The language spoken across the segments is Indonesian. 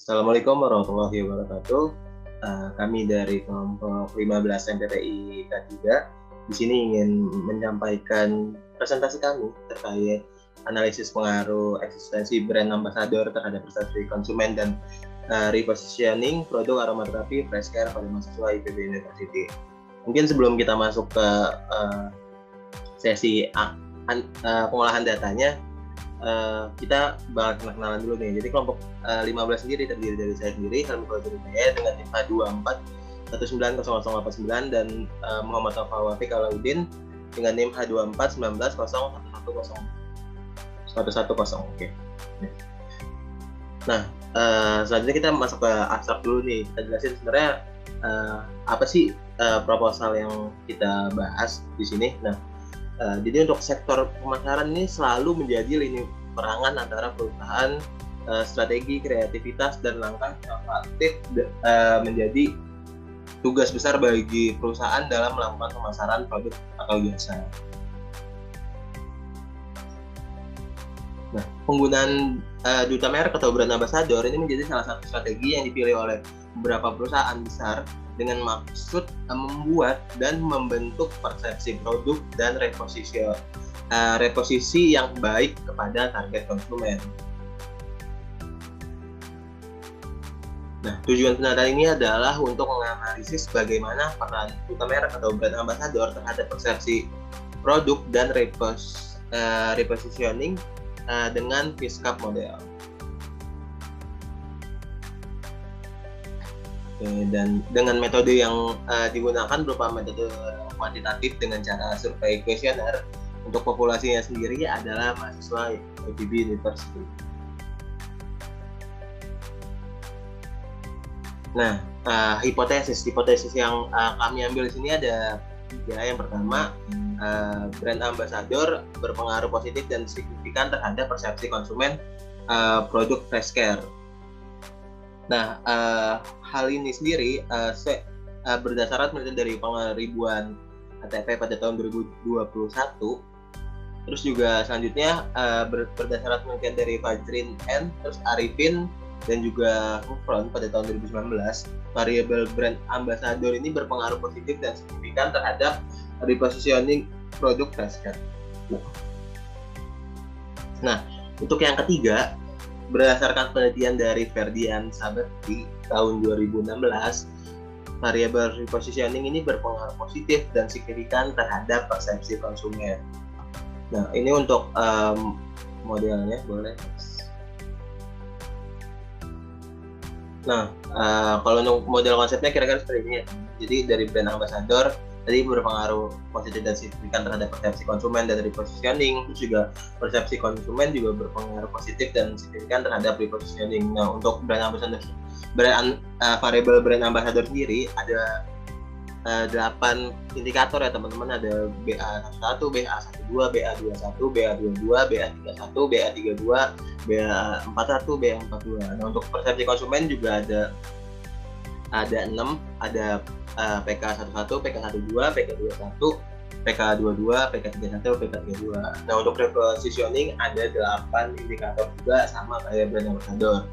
Assalamualaikum warahmatullahi wabarakatuh. Kami dari kelompok 15 MPPI K3 di sini ingin menyampaikan presentasi kami terkait analisis pengaruh eksistensi brand ambassador terhadap persepsi konsumen dan repositioning produk aromaterapi fresh care pada mahasiswa IPB University. Mungkin sebelum kita masuk ke sesi pengolahan datanya, kita bahas kenalan dulu nih. Jadi kelompok 15 sendiri terdiri dari saya sendiri, Helmi Fauzul-Hidayat dengan NIM H24 190089 dan Muhammad Wafiq Alauddin dengan NIM H24 19 Oke. Nah, selanjutnya kita masuk ke abstrak dulu nih. Kita jelasin sebenarnya apa sih proposal yang kita bahas di sini. Nah, jadi untuk sektor pemasaran ini selalu menjadi lini perangan antara perusahaan, strategi, kreativitas, dan langkah inovatif menjadi tugas besar bagi perusahaan dalam melakukan pemasaran produk atau jasa. Nah, penggunaan duta merek atau brand ambassador ini menjadi salah satu strategi yang dipilih oleh beberapa perusahaan besar dengan maksud membuat dan membentuk persepsi produk dan reposisi yang baik kepada target konsumen. Nah, tujuan penelitian ini adalah untuk menganalisis bagaimana peran duta merek atau brand ambassador terhadap persepsi produk dan repositioning dengan Fishcup model. Dan dengan metode yang digunakan berupa metode kuantitatif dengan cara survei kuesioner untuk populasinya sendiri adalah mahasiswa IPB University. Nah, hipotesis yang kami ambil di sini ada tiga. Yang pertama, brand ambassador berpengaruh positif dan signifikan terhadap persepsi konsumen produk fresh care. Nah, hal ini sendiri berdasarkan penelitian dari pengribuan ATP pada tahun 2021. Terus juga selanjutnya berdasarkan penelitian dari Fajrin N, terus Arifin dan juga Hufron pada tahun 2019, variabel brand ambassador ini berpengaruh positif dan signifikan terhadap repositioning produk fresh care. Nah, untuk yang ketiga, berdasarkan penelitian dari Ferdian Sabeti tahun 2016, variabel repositioning ini berpengaruh positif dan signifikan terhadap persepsi konsumen. Nah, ini untuk modelnya boleh. Nah, kalau untuk model konsepnya kira-kira seperti ini ya. Jadi dari brand ambassador tadi berpengaruh positif dan signifikan terhadap persepsi konsumen dan repositioning. Terus juga persepsi konsumen juga berpengaruh positif dan signifikan terhadap repositioning. Nah, untuk brand ambassador, variabel brand ambassador sendiri ada 8 indikator ya teman-teman. Ada BA11, BA12, BA21, BA22, BA31, BA32, BA41, BA42. Nah, untuk persepsi konsumen juga ada 6, ada PK11, PK12, PK21, PK22, PK31, PK32. Nah, untuk repositioning ada 8 indikator juga sama kayak brand ambassador.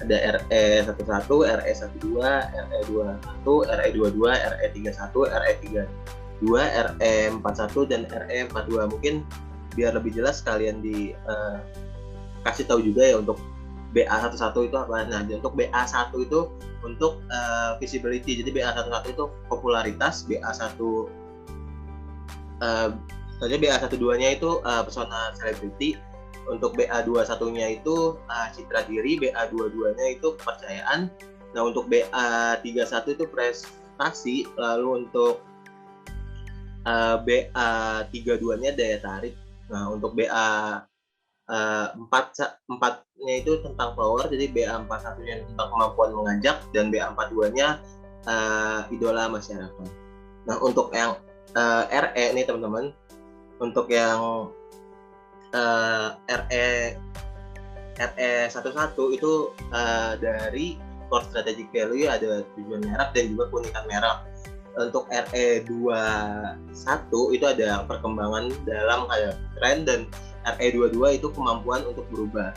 Ada RE11, RE12, RE21, RE22, RE31, RE32, RE41 dan RE42. Mungkin biar lebih jelas kalian kasih tahu juga ya untuk BA11 itu apa. Nah, untuk BA1 itu untuk visibility. Jadi BA11 itu popularitas, BA12-nya itu persona selebriti. Untuk BA21-nya itu citra diri, BA22-nya itu kepercayaan. Nah, untuk BA31 itu prestasi, lalu untuk BA32-nya daya tarik. Nah, untuk BA4-nya itu tentang power, jadi BA41-nya tentang kemampuan mengajak, dan BA42-nya idola masyarakat. Nah, untuk yang RE nih teman-teman, untuk yang RE11 itu dari core strategic value, ada tujuan merek dan juga keunikan merek. Untuk RE21 itu ada perkembangan dalam tren, dan RE22 itu kemampuan untuk berubah.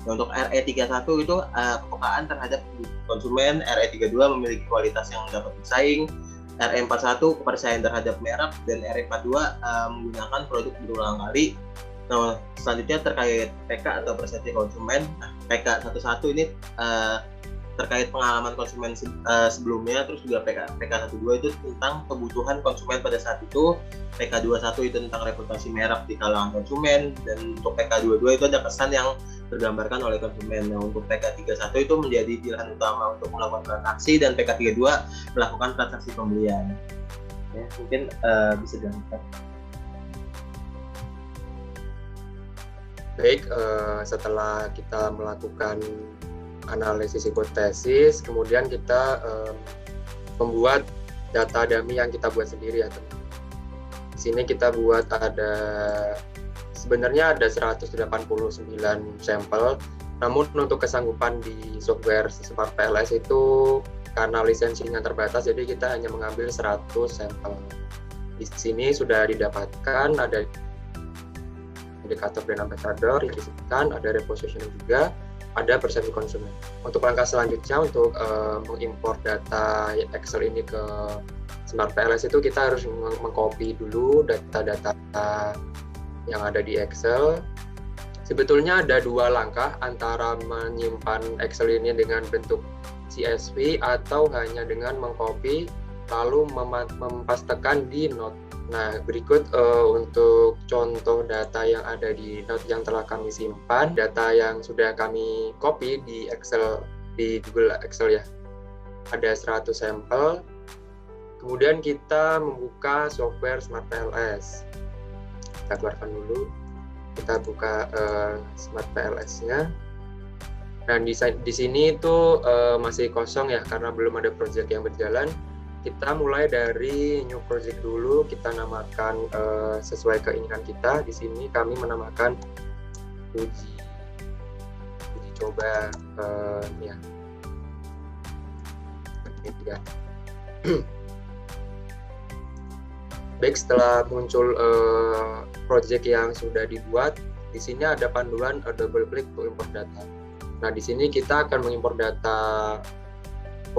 Nah, untuk RE31 itu kepekaan terhadap konsumen, RE32 memiliki kualitas yang dapat bersaing, RE41 kepercayaan terhadap merek, dan RE42 menggunakan produk berulang kali. Nah, selanjutnya terkait PK atau persepsi konsumen. Nah, PK11 ini terkait pengalaman konsumen sebelumnya, terus juga PK12 itu tentang kebutuhan konsumen pada saat itu, PK21 itu tentang reputasi merek di kalangan konsumen, dan untuk PK22 itu ada kesan yang tergambarkan oleh konsumen. Nah, untuk PK31 itu menjadi pilihan utama untuk melakukan transaksi, dan PK32 melakukan transaksi pembelian. Ya, mungkin bisa dilanjutkan. Baik, setelah kita melakukan analisis hipotesis, kemudian kita membuat data dummy yang kita buat sendiri ya teman. Di sini kita buat sebenarnya ada 189 sampel, namun untuk kesanggupan di software Smart PLS itu karena lisensinya terbatas, jadi kita hanya mengambil 100 sampel. Di sini sudah didapatkan ada indikator brand ambassador, yang ada repositioning juga, ada persepsi konsumen. Untuk langkah selanjutnya untuk mengimpor data Excel ini ke Smart PLS itu kita harus mengcopy dulu data-data yang ada di Excel. Sebetulnya ada dua langkah antara menyimpan Excel ini dengan bentuk CSV atau hanya dengan mengcopy lalu mempastekan di Note. Nah, berikut untuk contoh data yang ada di Note yang telah kami simpan, data yang sudah kami copy di Excel, di Google Excel ya. Ada 100 sampel. Kemudian kita membuka software Smart PLS. Kita keluarkan dulu. Kita buka Smart PLS-nya. Dan di sini itu masih kosong ya, karena belum ada project yang berjalan. Kita mulai dari new project dulu, kita namakan sesuai keinginan kita. Di sini kami menamakan uji coba ya. Baik, setelah muncul project yang sudah dibuat, di sini ada panduan double click to import data. Nah, di sini kita akan mengimpor data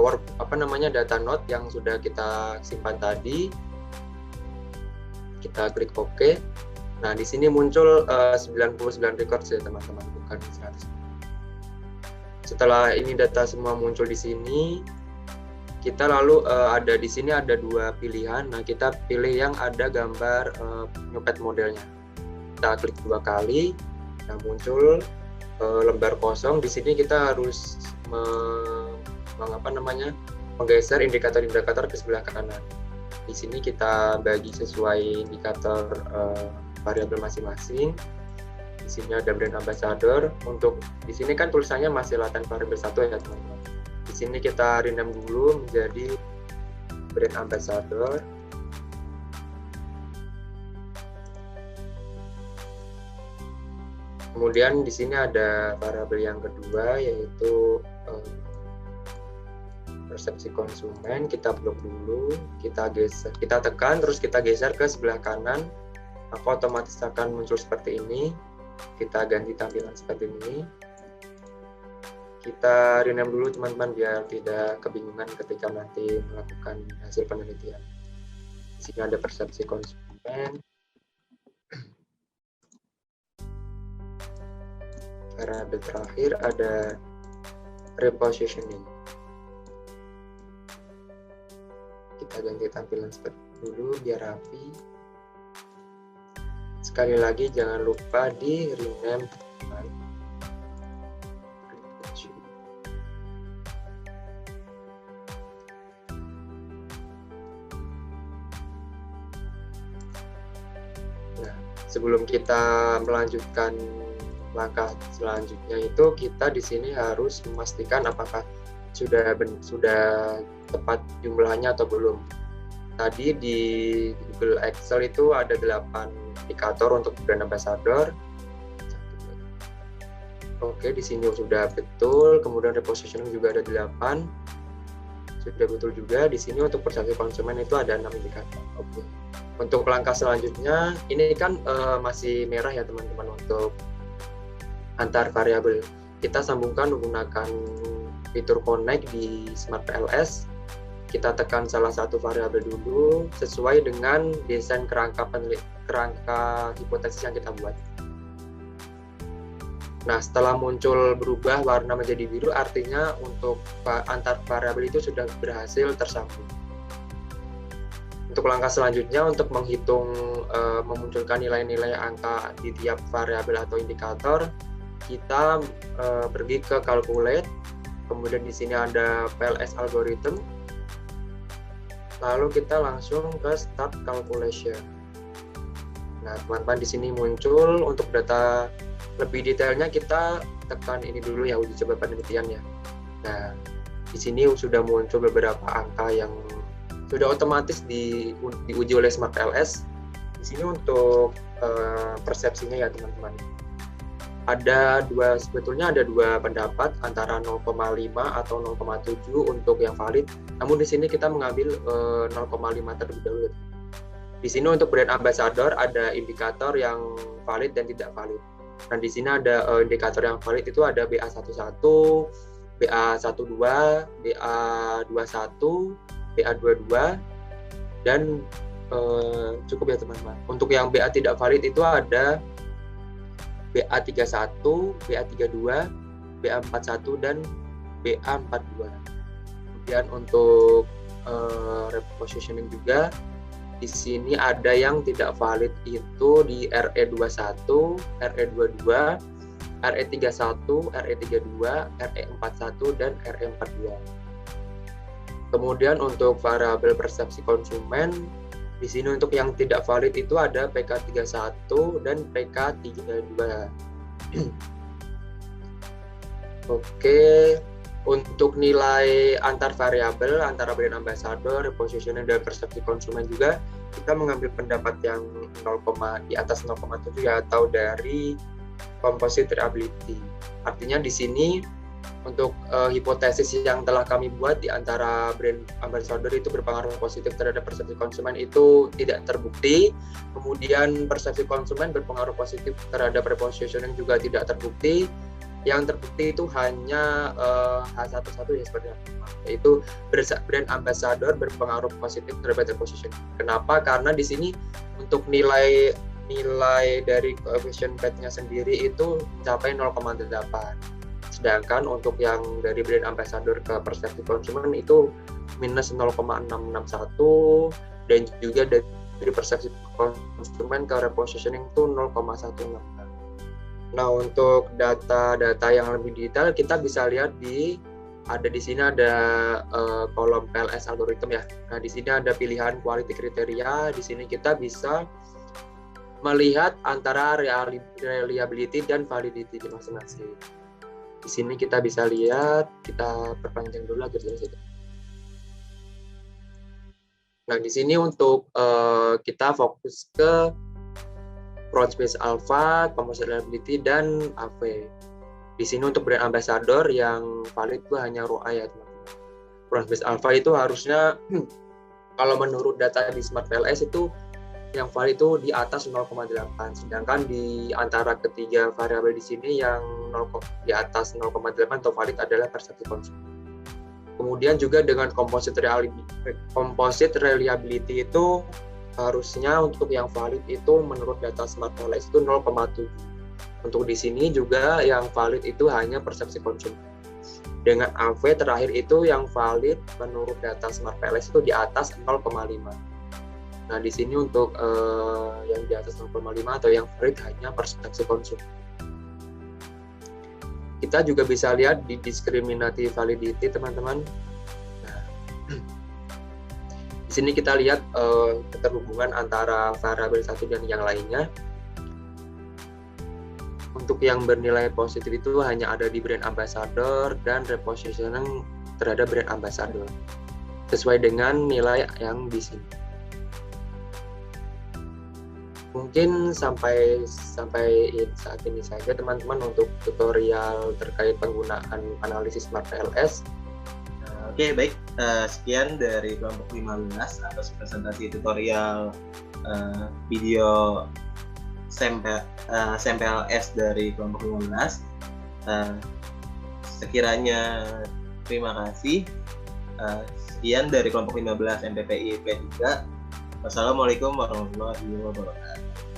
data Note yang sudah kita simpan tadi. Kita klik OK. Nah, di sini muncul 99 records ya teman-teman, bukan 100. Setelah ini data semua muncul di sini, kita lalu ada di sini ada dua pilihan. Nah, kita pilih yang ada gambar nyopet modelnya. Kita klik dua kali. Nah, muncul lembar kosong. Di sini kita harus menggeser indikator-indikator ke sebelah kanan. Di sini kita bagi sesuai indikator variabel masing-masing. Di sini ada brand ambassador. Untuk di sini kan tulisannya masih laten variabel 1 ya teman-teman. Di sini kita rename dulu menjadi brand ambassador. Kemudian di sini ada variabel yang kedua yaitu persepsi konsumen. Kita blok dulu, kita geser, kita tekan, terus kita geser ke sebelah kanan, maka otomatis akan muncul seperti ini. Kita ganti tampilan seperti ini. Kita rename dulu teman-teman biar tidak kebingungan ketika nanti melakukan hasil penelitian. Di sini ada persepsi konsumen. Variabel terakhir ada repositioning. Kita ganti tampilan seperti dulu biar rapi. Sekali lagi jangan lupa di rename teman. Nah, sebelum kita melanjutkan langkah selanjutnya itu kita di sini harus memastikan apakah sudah tepat jumlahnya atau belum. Tadi di Google Excel itu ada 8 indikator untuk brand ambassador. Oke, di sini sudah betul. Kemudian repositioning juga ada 8. Sudah betul juga. Di sini untuk persepsi konsumen itu ada 6 indikator. Oke. Untuk langkah selanjutnya, ini kan masih merah ya teman-teman untuk antar variabel. kita sambungkan menggunakan fitur connect di Smart PLS. Kita tekan salah satu variabel dulu sesuai dengan desain kerangka hipotesis yang kita buat. Nah, setelah muncul berubah warna menjadi biru, artinya untuk antar variabel itu sudah berhasil tersambung. Untuk langkah selanjutnya, untuk menghitung memunculkan nilai-nilai angka di tiap variabel atau indikator, kita pergi ke calculate, kemudian di sini ada PLS algorithm, lalu kita langsung ke start calculation. Nah, teman-teman, di sini muncul untuk data lebih detailnya kita tekan ini dulu ya, uji coba penelitian ya. Nah, di sini sudah muncul beberapa angka yang sudah otomatis diuji oleh Smart PLS. Di sini untuk persepsinya ya teman-teman. Sebetulnya ada dua pendapat antara 0,5 atau 0,7 untuk yang valid. Namun di sini kita mengambil 0,5 terlebih dahulu. Di sini untuk brand ambassador ada indikator yang valid dan tidak valid. Nah, di sini ada indikator yang valid itu ada BA11, BA12, BA21, BA22, dan cukup ya teman-teman. Untuk yang BA tidak valid itu ada BA31, BA32, BA41, dan BA42. Kemudian untuk repositioning juga, di sini ada yang tidak valid itu di RE21, RE22, RE31, RE32, RE41, dan RE42. Kemudian untuk variabel persepsi konsumen, di sini untuk yang tidak valid itu ada PK31 dan PK32. Oke, untuk nilai antar variabel antara brand ambassador, repositioning, dan persepsi konsumen juga kita mengambil pendapat yang di atas 0,7 ya, atau dari composite reliability. Artinya di sini untuk hipotesis yang telah kami buat di antara brand ambassador itu berpengaruh positif terhadap persepsi konsumen itu tidak terbukti. Kemudian persepsi konsumen berpengaruh positif terhadap repositioning juga tidak terbukti. Yang terbukti itu hanya H11 ya seperti apa, yaitu brand ambassador berpengaruh positif terhadap repositioning. Kenapa? Karena di sini untuk nilai dari coefficient bet-nya sendiri itu mencapai 0,8. Sedangkan untuk yang dari brand ambassador ke persepsi konsumen itu minus 0,661, dan juga dari persepsi konsumen ke repositioning itu 0,16. Nah, untuk data-data yang lebih detail kita bisa lihat di sini ada kolom PLS algorithm ya. Nah, di sini ada pilihan quality kriteria. Di sini kita bisa melihat antara reliability dan validity masing-masing. Di sini kita bisa lihat, kita perpanjang dulu agar jelas itu. Nah, di sini untuk kita fokus ke front space alpha, composite reliability, dan AV. Di sini untuk brand ambassador yang valid itu hanya ROA ya teman-teman. Front space alpha itu harusnya kalau menurut data di Smart PLS itu yang valid itu di atas 0,8, sedangkan di antara ketiga variabel di sini yang di atas 0,8 atau valid adalah persepsi konsumen. Kemudian juga dengan composite reliability itu harusnya untuk yang valid itu menurut data Smart PLS itu 0,7. Untuk di sini juga yang valid itu hanya persepsi konsumen. Dengan AV terakhir itu yang valid menurut data Smart PLS itu di atas 0,5. Nah, di sini untuk yang di atas 0,5 atau yang valid hanya persepsi konsumen. Kita juga bisa lihat di discriminative validity teman-teman. Nah, di sini kita lihat keterhubungan antara variabel satu dan yang lainnya. Untuk yang bernilai positif itu hanya ada di brand ambassador dan repositioning terhadap brand ambassador sesuai dengan nilai yang di sini. Mungkin sampai saat ini saja teman-teman untuk tutorial terkait penggunaan analisis Smart PLS. Oke, baik. Sekian dari kelompok 15 atas presentasi tutorial video SMPLS dari kelompok 15. Nah, sekiranya terima kasih. Sekian dari kelompok 15 MPPI P3. Wassalamualaikum warahmatullahi wabarakatuh.